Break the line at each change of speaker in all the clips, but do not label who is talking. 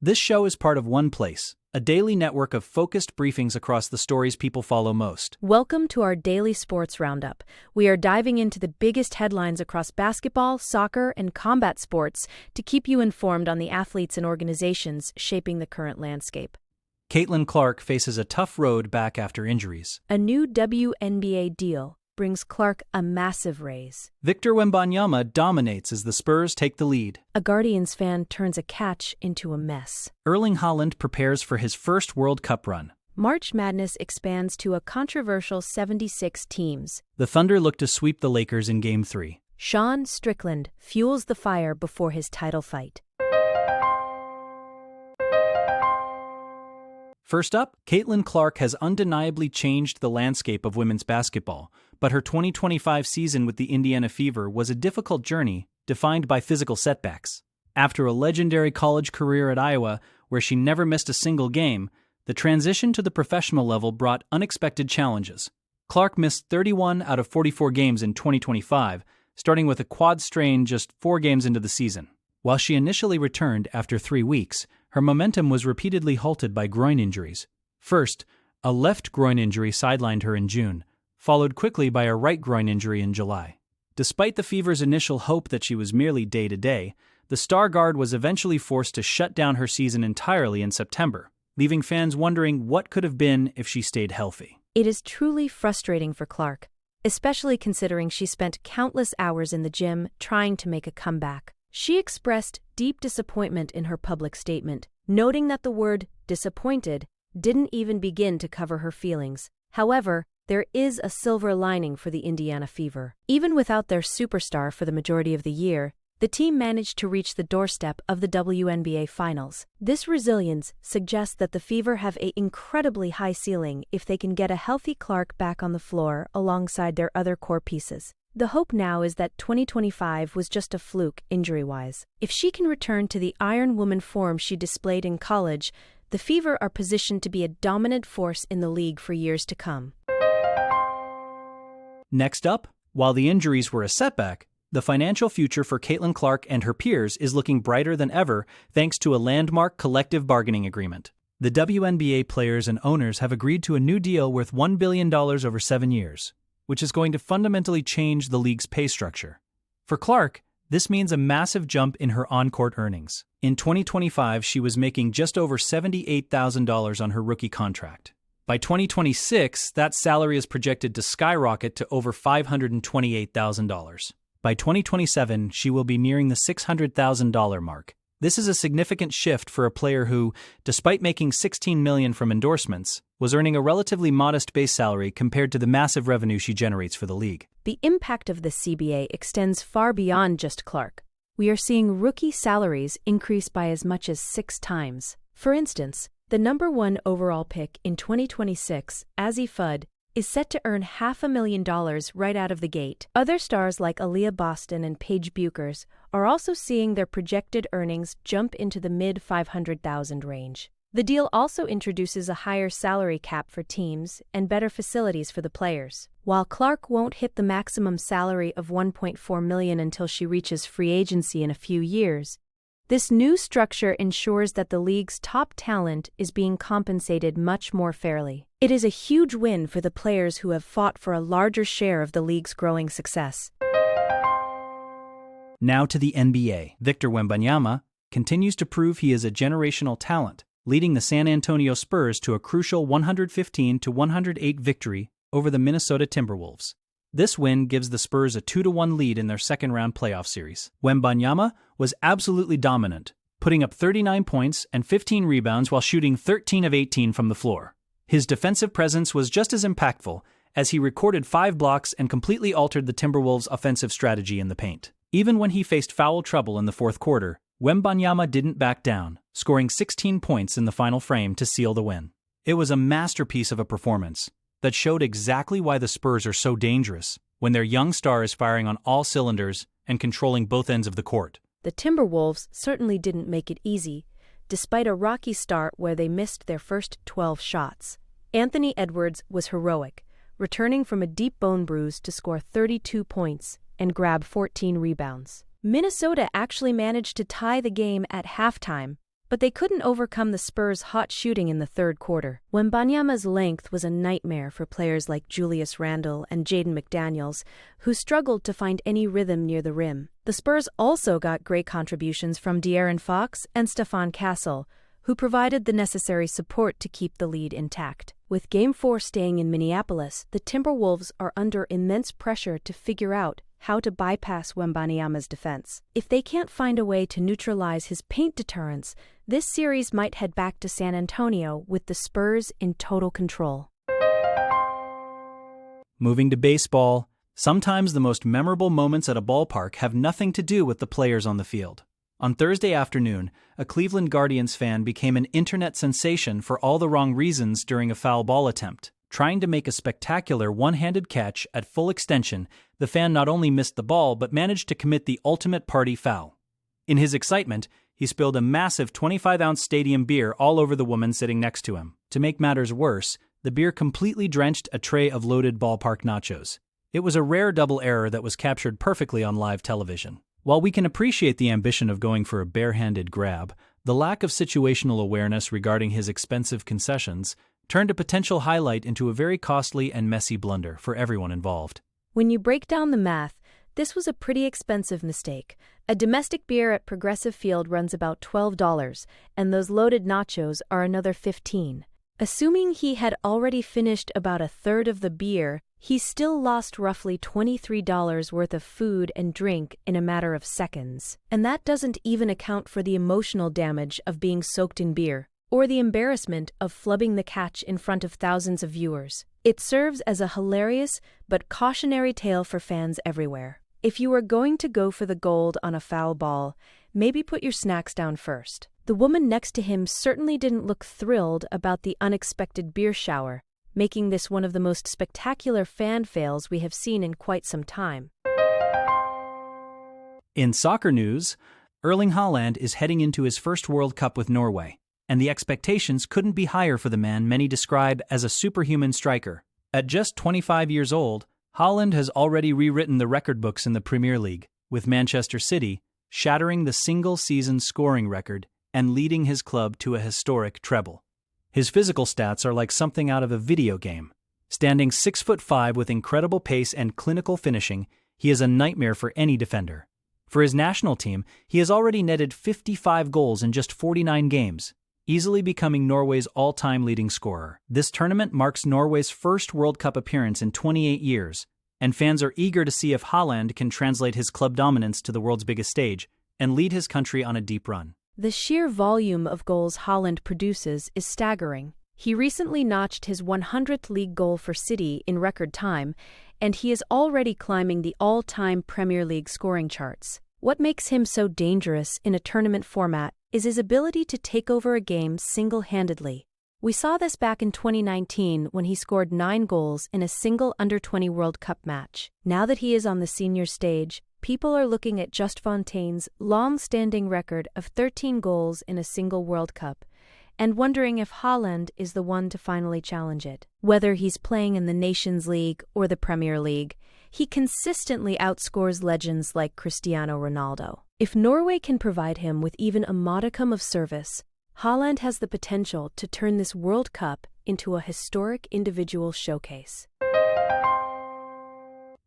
This show is part of OnePlace, a daily network of focused briefings across the stories people follow most.
Welcome to our daily sports roundup. We are diving into the biggest headlines across basketball, soccer, and combat sports to keep you informed on the athletes and organizations shaping the current landscape.
Caitlin Clark faces a tough road back after injuries.
A new WNBA deal brings Clark a massive raise.
Victor Wembanyama dominates as the Spurs take the lead.
A Guardians fan turns a catch into a mess.
Erling Haaland prepares for his first World Cup run.
March Madness expands to a controversial 76 teams.
The Thunder look to sweep the Lakers in Game 3.
Sean Strickland fuels the fire before his title fight.
First up, Caitlin Clark has undeniably changed the landscape of women's basketball, but her 2025 season with the Indiana Fever was a difficult journey, defined by physical setbacks. After a legendary college career at Iowa, where she never missed a single game, the transition to the professional level brought unexpected challenges. Clark missed 31 out of 44 games in 2025, starting with a quad strain just 4 games into the season. While she initially returned after 3 weeks, her momentum was repeatedly halted by groin injuries. First, a left groin injury sidelined her in June, followed quickly by a right groin injury in July. Despite the Fever's initial hope that she was merely day-to-day, the star guard was eventually forced to shut down her season entirely in September, leaving fans wondering what could have been if she stayed healthy.
It is truly frustrating for Clark, especially considering she spent countless hours in the gym trying to make a comeback. She expressed deep disappointment in her public statement, noting that the word disappointed didn't even begin to cover her feelings. However, there is a silver lining for the Indiana Fever. Even without their superstar for the majority of the year, the team managed to reach the doorstep of the WNBA Finals. This resilience suggests that the Fever have an incredibly high ceiling if they can get a healthy Clark back on the floor alongside their other core pieces. The hope now is that 2025 was just a fluke injury-wise. If she can return to the Iron Woman form she displayed in college, the Fever are positioned to be a dominant force in the league for years to come.
Next up, while the injuries were a setback, the financial future for Caitlin Clark and her peers is looking brighter than ever thanks to a landmark collective bargaining agreement. The WNBA players and owners have agreed to a new deal worth $1 billion over 7 years, which is going to fundamentally change the league's pay structure. For Clark, this means a massive jump in her on-court earnings. In 2025, she was making just over $78,000 on her rookie contract. By 2026, that salary is projected to skyrocket to over $528,000. By 2027, she will be nearing the $600,000 mark. This is a significant shift for a player who, despite making $16 million from endorsements, was earning a relatively modest base salary compared to the massive revenue she generates for the league.
The impact of the CBA extends far beyond just Clark. We are seeing rookie salaries increase by as much as 6 times. For instance, the number 1 overall pick in 2026, Azzi Fudd, is set to earn $500,000 right out of the gate. Other stars like Aaliyah Boston and Paige Buchers are also seeing their projected earnings jump into the mid-500,000 range. The deal also introduces a higher salary cap for teams and better facilities for the players. While Clark won't hit the maximum salary of $1.4 million until she reaches free agency in a few years, this new structure ensures that the league's top talent is being compensated much more fairly. It is a huge win for the players who have fought for a larger share of the league's growing success.
Now to the NBA. Victor Wembanyama continues to prove he is a generational talent, leading the San Antonio Spurs to a crucial 115-108 victory over the Minnesota Timberwolves. This win gives the Spurs a 2-1 lead in their second-round playoff series. Wembanyama was absolutely dominant, putting up 39 points and 15 rebounds while shooting 13 of 18 from the floor. His defensive presence was just as impactful, as he recorded 5 blocks and completely altered the Timberwolves' offensive strategy in the paint. Even when he faced foul trouble in the fourth quarter, Wembanyama didn't back down, scoring 16 points in the final frame to seal the win. It was a masterpiece of a performance that showed exactly why the Spurs are so dangerous when their young star is firing on all cylinders and controlling both ends of the court.
The Timberwolves certainly didn't make it easy, despite a rocky start where they missed their first 12 shots. Anthony Edwards was heroic, returning from a deep bone bruise to score 32 points and grab 14 rebounds. Minnesota actually managed to tie the game at halftime, but they couldn't overcome the Spurs' hot shooting in the third quarter. Wembanyama's length was a nightmare for players like Julius Randle and Jaden McDaniels, who struggled to find any rhythm near the rim. The Spurs also got great contributions from De'Aaron Fox and Stephon Castle, who provided the necessary support to keep the lead intact. With Game 4 staying in Minneapolis, the Timberwolves are under immense pressure to figure out how to bypass Wembanyama's defense. If they can't find a way to neutralize his paint deterrence, this series might head back to San Antonio with the Spurs in total control.
Moving to baseball, sometimes the most memorable moments at a ballpark have nothing to do with the players on the field. On Thursday afternoon, a Cleveland Guardians fan became an internet sensation for all the wrong reasons during a foul ball attempt. Trying to make a spectacular one-handed catch at full extension, the fan not only missed the ball but managed to commit the ultimate party foul. In his excitement, he spilled a massive 25-ounce stadium beer all over the woman sitting next to him. To make matters worse, the beer completely drenched a tray of loaded ballpark nachos. It was a rare double error that was captured perfectly on live television. While we can appreciate the ambition of going for a barehanded grab, the lack of situational awareness regarding his expensive concessions turned a potential highlight into a very costly and messy blunder for everyone involved.
When you break down the math, this was a pretty expensive mistake. A domestic beer at Progressive Field runs about $12, and those loaded nachos are another $15. Assuming he had already finished about a third of the beer, he still lost roughly $23 worth of food and drink in a matter of seconds. And that doesn't even account for the emotional damage of being soaked in beer, or the embarrassment of flubbing the catch in front of thousands of viewers. It serves as a hilarious but cautionary tale for fans everywhere. If you are going to go for the gold on a foul ball, maybe put your snacks down first. The woman next to him certainly didn't look thrilled about the unexpected beer shower, making this one of the most spectacular fan fails we have seen in quite some time.
In soccer news, Erling Haaland is heading into his first World Cup with Norway, and the expectations couldn't be higher for the man many describe as a superhuman striker. At just 25 years old, Haaland has already rewritten the record books in the Premier League, with Manchester City shattering the single-season scoring record and leading his club to a historic treble. His physical stats are like something out of a video game. Standing 6'5" with incredible pace and clinical finishing, he is a nightmare for any defender. For his national team, he has already netted 55 goals in just 49 games, easily becoming Norway's all-time leading scorer. This tournament marks Norway's first World Cup appearance in 28 years, and fans are eager to see if Haaland can translate his club dominance to the world's biggest stage and lead his country on a deep run.
The sheer volume of goals Haaland produces is staggering. He recently notched his 100th league goal for City in record time, and he is already climbing the all-time Premier League scoring charts. What makes him so dangerous in a tournament format is his ability to take over a game single-handedly. We saw this back in 2019 when he scored 9 goals in a single Under-20 World Cup match. Now that he is on the senior stage, people are looking at Just Fontaine's long-standing record of 13 goals in a single World Cup and wondering if Haaland is the one to finally challenge it. Whether he's playing in the Nations League or the Premier League, he consistently outscores legends like Cristiano Ronaldo. If Norway can provide him with even a modicum of service, Haaland has the potential to turn this World Cup into a historic individual showcase.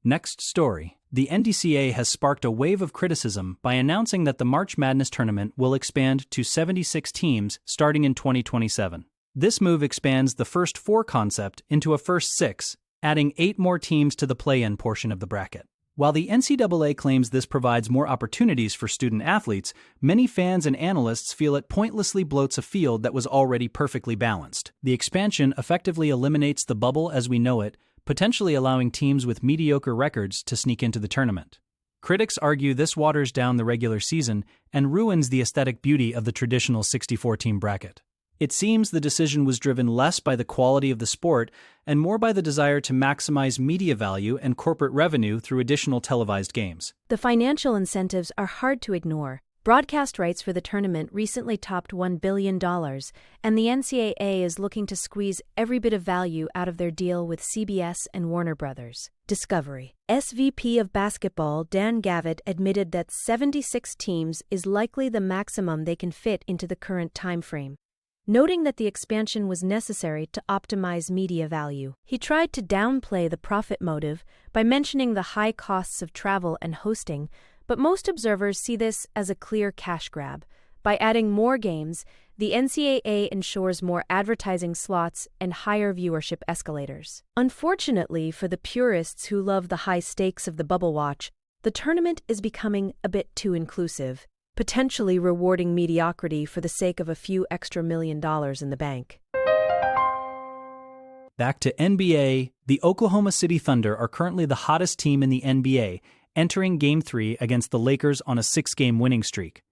Next story. The NDCA has sparked a wave of criticism by announcing that the March Madness tournament will expand to 76 teams starting in 2027. This move expands the first 4 concept into a first 6, adding 8 more teams to the play-in portion of the bracket. While the NCAA claims this provides more opportunities for student athletes, many fans and analysts feel it pointlessly bloats a field that was already perfectly balanced. The expansion effectively eliminates the bubble as we know it, potentially allowing teams with mediocre records to sneak into the tournament. Critics argue this waters down the regular season and ruins the aesthetic beauty of the traditional 64-team bracket. It seems the decision was driven less by the quality of the sport and more by the desire to maximize media value and corporate revenue through additional televised games.
The financial incentives are hard to ignore. Broadcast rights for the tournament recently topped $1 billion, and the NCAA is looking to squeeze every bit of value out of their deal with CBS and Warner Brothers. Discovery. SVP of basketball Dan Gavitt admitted that 76 teams is likely the maximum they can fit into the current timeframe, noting that the expansion was necessary to optimize media value. He tried to downplay the profit motive by mentioning the high costs of travel and hosting, but most observers see this as a clear cash grab. By adding more games, the NCAA ensures more advertising slots and higher viewership escalators. Unfortunately for the purists who love the high stakes of the bubble watch, the tournament is becoming a bit too inclusive, potentially rewarding mediocrity for the sake of a few extra $1 million in the bank.
Back to NBA, the Oklahoma City Thunder are currently the hottest team in the NBA, entering Game 3 against the Lakers on a 6-game winning streak.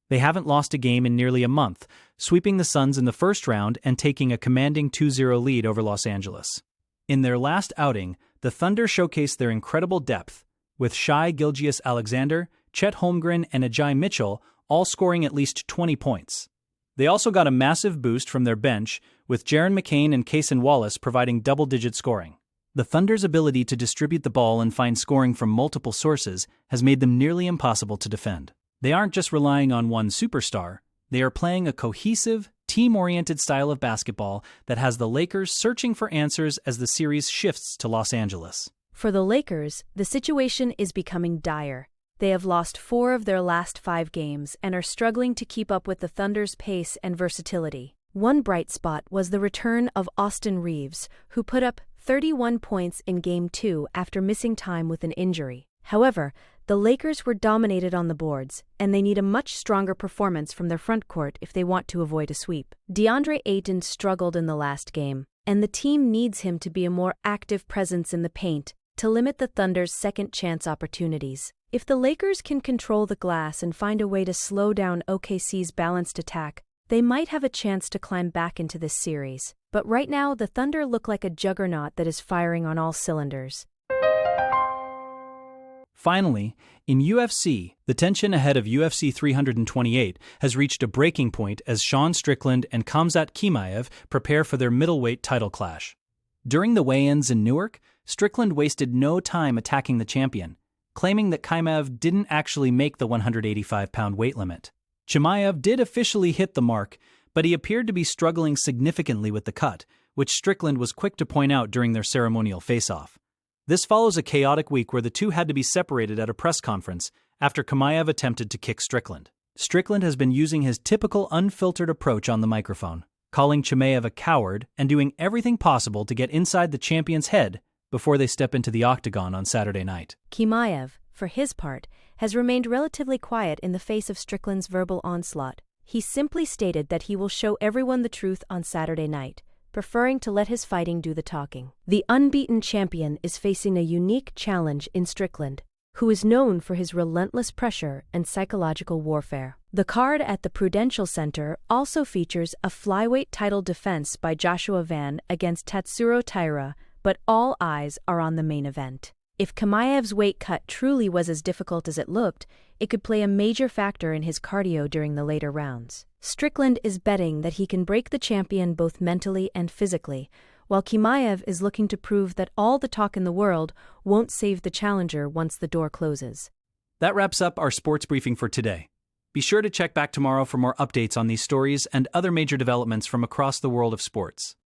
They haven't lost a game in nearly a month, sweeping the Suns in the first round and taking a commanding 2-0 lead over Los Angeles. In their last outing, the Thunder showcased their incredible depth, with Shai Gilgeous-Alexander, Chet Holmgren, and Ajay Mitchell all scoring at least 20 points. They also got a massive boost from their bench, with Jaren McCain and Cason Wallace providing double-digit scoring. The Thunder's ability to distribute the ball and find scoring from multiple sources has made them nearly impossible to defend. They aren't just relying on one superstar, they are playing a cohesive, team-oriented style of basketball that has the Lakers searching for answers as the series shifts to Los Angeles.
For the Lakers, the situation is becoming dire. They have lost 4 of their last 5 games and are struggling to keep up with the Thunder's pace and versatility. One bright spot was the return of Austin Reeves, who put up 31 points in Game 2 after missing time with an injury. However, the Lakers were dominated on the boards, and they need a much stronger performance from their front court if they want to avoid a sweep. DeAndre Ayton struggled in the last game, and the team needs him to be a more active presence in the paint to limit the Thunder's second-chance opportunities. If the Lakers can control the glass and find a way to slow down OKC's balanced attack, they might have a chance to climb back into this series. But right now, the Thunder look like a juggernaut that is firing on all cylinders.
Finally, in UFC, the tension ahead of UFC 328 has reached a breaking point as Sean Strickland and Khamzat Chimaev prepare for their middleweight title clash. During the weigh-ins in Newark, Strickland wasted no time attacking the champion, claiming that Chimaev didn't actually make the 185-pound weight limit. Chimaev did officially hit the mark, but he appeared to be struggling significantly with the cut, which Strickland was quick to point out during their ceremonial face-off. This follows a chaotic week where the two had to be separated at a press conference after Chimaev attempted to kick Strickland. Strickland has been using his typical unfiltered approach on the microphone, calling Chimaev a coward and doing everything possible to get inside the champion's head before they step into the octagon on Saturday night.
Chimaev, for his part, has remained relatively quiet in the face of Strickland's verbal onslaught. He simply stated that he will show everyone the truth on Saturday night, preferring to let his fighting do the talking. The unbeaten champion is facing a unique challenge in Strickland, who is known for his relentless pressure and psychological warfare. The card at the Prudential Center also features a flyweight title defense by Joshua Van against Tatsuro Taira, but all eyes are on the main event. If Chimaev's weight cut truly was as difficult as it looked, it could play a major factor in his cardio during the later rounds. Strickland is betting that he can break the champion both mentally and physically, while Chimaev is looking to prove that all the talk in the world won't save the challenger once the door closes.
That wraps up our sports briefing for today. Be sure to check back tomorrow for more updates on these stories and other major developments from across the world of sports.